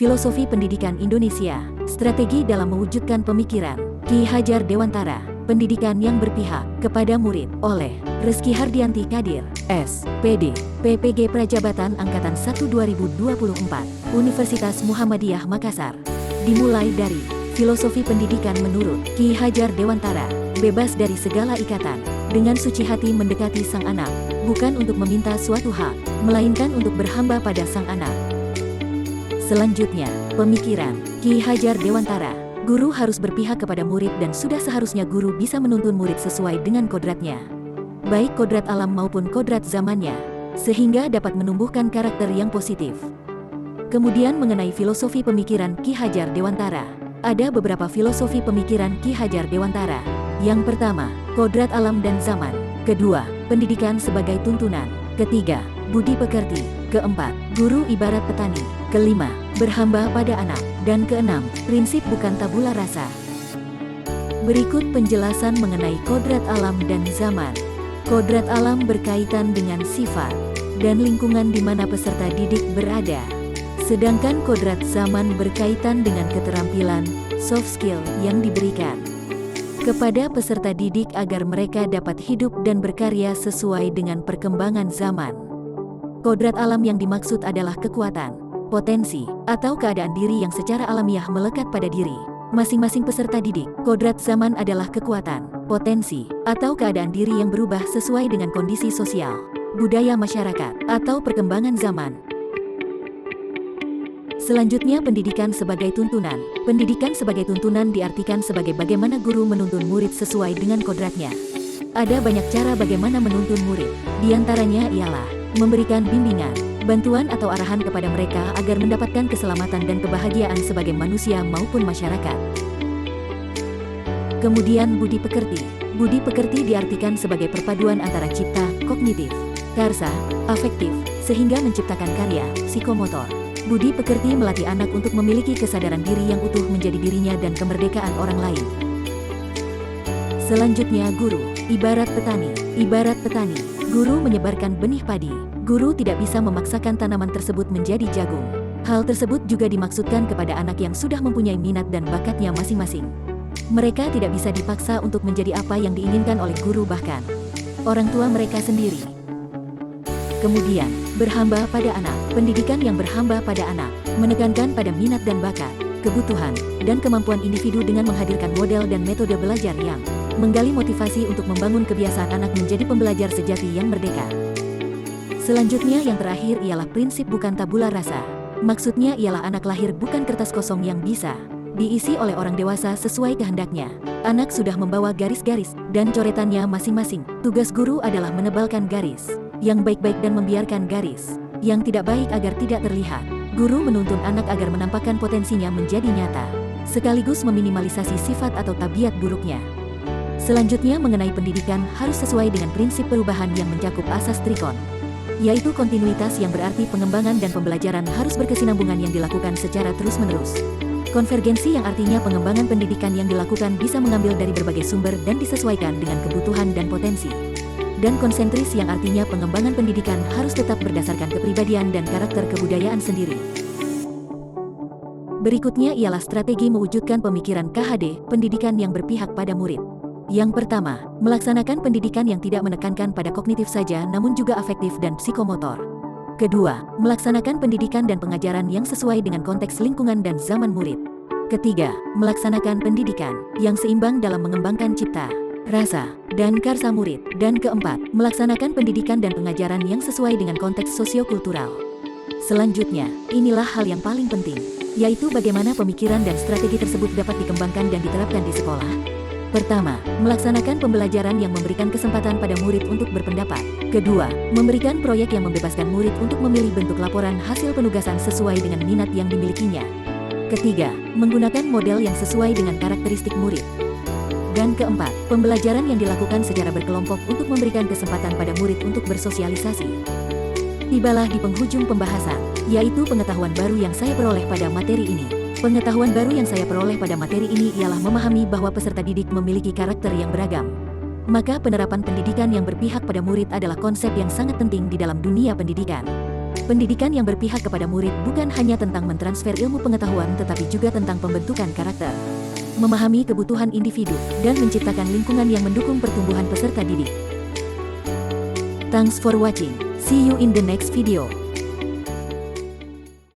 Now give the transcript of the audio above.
Filosofi Pendidikan Indonesia, Strategi dalam Mewujudkan Pemikiran, Ki Hajar Dewantara, Pendidikan yang Berpihak kepada Murid, oleh Reski Hardianti Kadir, S.Pd, PPG Prajabatan Angkatan 1 2024, Universitas Muhammadiyah Makassar. Dimulai dari Filosofi Pendidikan menurut Ki Hajar Dewantara, bebas dari segala ikatan, dengan suci hati mendekati Sang Anak, bukan untuk meminta suatu hak, melainkan untuk berhamba pada Sang Anak. Selanjutnya, pemikiran Ki Hajar Dewantara. Guru harus berpihak kepada murid dan sudah seharusnya guru bisa menuntun murid sesuai dengan kodratnya, baik kodrat alam maupun kodrat zamannya, sehingga dapat menumbuhkan karakter yang positif. Kemudian mengenai filosofi pemikiran Ki Hajar Dewantara. Ada beberapa filosofi pemikiran Ki Hajar Dewantara. Yang pertama, kodrat alam dan zaman. Kedua, pendidikan sebagai tuntunan. Ketiga, budi pekerti. Keempat, guru ibarat petani. Kelima, berhamba pada anak. Dan keenam, prinsip bukan tabula rasa. Berikut penjelasan mengenai kodrat alam dan zaman. Kodrat alam berkaitan dengan sifat dan lingkungan di mana peserta didik berada. Sedangkan kodrat zaman berkaitan dengan keterampilan, soft skill yang diberikan kepada peserta didik agar mereka dapat hidup dan berkarya sesuai dengan perkembangan zaman. Kodrat alam yang dimaksud adalah kekuatan, potensi, atau keadaan diri yang secara alamiah melekat pada diri masing-masing peserta didik. Kodrat zaman adalah kekuatan, potensi, atau keadaan diri yang berubah sesuai dengan kondisi sosial, budaya masyarakat, atau perkembangan zaman. Selanjutnya, pendidikan sebagai tuntunan. Pendidikan sebagai tuntunan diartikan sebagai bagaimana guru menuntun murid sesuai dengan kodratnya. Ada banyak cara bagaimana menuntun murid. Di antaranya ialah memberikan bimbingan, bantuan atau arahan kepada mereka agar mendapatkan keselamatan dan kebahagiaan sebagai manusia maupun masyarakat. Kemudian budi pekerti. Budi pekerti diartikan sebagai perpaduan antara cipta, kognitif, karsa, afektif, sehingga menciptakan karya, psikomotor. Budi pekerti melatih anak untuk memiliki kesadaran diri yang utuh menjadi dirinya dan kemerdekaan orang lain. Selanjutnya, guru ibarat petani. Ibarat petani, guru menyebarkan benih padi. Guru tidak bisa memaksakan tanaman tersebut menjadi jagung. Hal tersebut juga dimaksudkan kepada anak yang sudah mempunyai minat dan bakatnya masing-masing. Mereka tidak bisa dipaksa untuk menjadi apa yang diinginkan oleh guru, bahkan orang tua mereka sendiri. Kemudian, berhamba pada anak. Pendidikan yang berhamba pada anak menekankan pada minat dan bakat, kebutuhan, dan kemampuan individu dengan menghadirkan model dan metode belajar yang menggali motivasi untuk membangun kebiasaan anak menjadi pembelajar sejati yang merdeka. Selanjutnya, yang terakhir ialah prinsip bukan tabula rasa. Maksudnya ialah anak lahir bukan kertas kosong yang bisa diisi oleh orang dewasa sesuai kehendaknya. Anak sudah membawa garis-garis dan coretannya masing-masing. Tugas guru adalah menebalkan garis yang baik-baik dan membiarkan garis yang tidak baik agar tidak terlihat. Guru menuntun anak agar menampakkan potensinya menjadi nyata, sekaligus meminimalisasi sifat atau tabiat buruknya. Selanjutnya, mengenai pendidikan harus sesuai dengan prinsip perubahan yang mencakup asas trikon, yaitu kontinuitas yang berarti pengembangan dan pembelajaran harus berkesinambungan yang dilakukan secara terus-menerus. Konvergensi yang artinya pengembangan pendidikan yang dilakukan bisa mengambil dari berbagai sumber dan disesuaikan dengan kebutuhan dan potensi. Dan konsentris yang artinya pengembangan pendidikan harus tetap berdasarkan kepribadian dan karakter kebudayaan sendiri. Berikutnya ialah strategi mewujudkan pemikiran KHD, pendidikan yang berpihak pada murid. Yang pertama, melaksanakan pendidikan yang tidak menekankan pada kognitif saja namun juga afektif dan psikomotor. Kedua, melaksanakan pendidikan dan pengajaran yang sesuai dengan konteks lingkungan dan zaman murid. Ketiga, melaksanakan pendidikan yang seimbang dalam mengembangkan cipta, rasa, dan karsa murid. Dan keempat, melaksanakan pendidikan dan pengajaran yang sesuai dengan konteks sosiokultural. Selanjutnya, inilah hal yang paling penting, yaitu bagaimana pemikiran dan strategi tersebut dapat dikembangkan dan diterapkan di sekolah. Pertama, melaksanakan pembelajaran yang memberikan kesempatan pada murid untuk berpendapat. Kedua, memberikan proyek yang membebaskan murid untuk memilih bentuk laporan hasil penugasan sesuai dengan minat yang dimilikinya. Ketiga, menggunakan model yang sesuai dengan karakteristik murid. Dan keempat, pembelajaran yang dilakukan secara berkelompok untuk memberikan kesempatan pada murid untuk bersosialisasi. Tibalah di penghujung pembahasan, yaitu pengetahuan baru yang saya peroleh pada materi ini. Pengetahuan baru yang saya peroleh pada materi ini ialah memahami bahwa peserta didik memiliki karakter yang beragam. Maka penerapan pendidikan yang berpihak pada murid adalah konsep yang sangat penting di dalam dunia pendidikan. Pendidikan yang berpihak kepada murid bukan hanya tentang mentransfer ilmu pengetahuan tetapi juga tentang pembentukan karakter, memahami kebutuhan individu, dan menciptakan lingkungan yang mendukung pertumbuhan peserta didik. Thanks for watching. See you in the next video.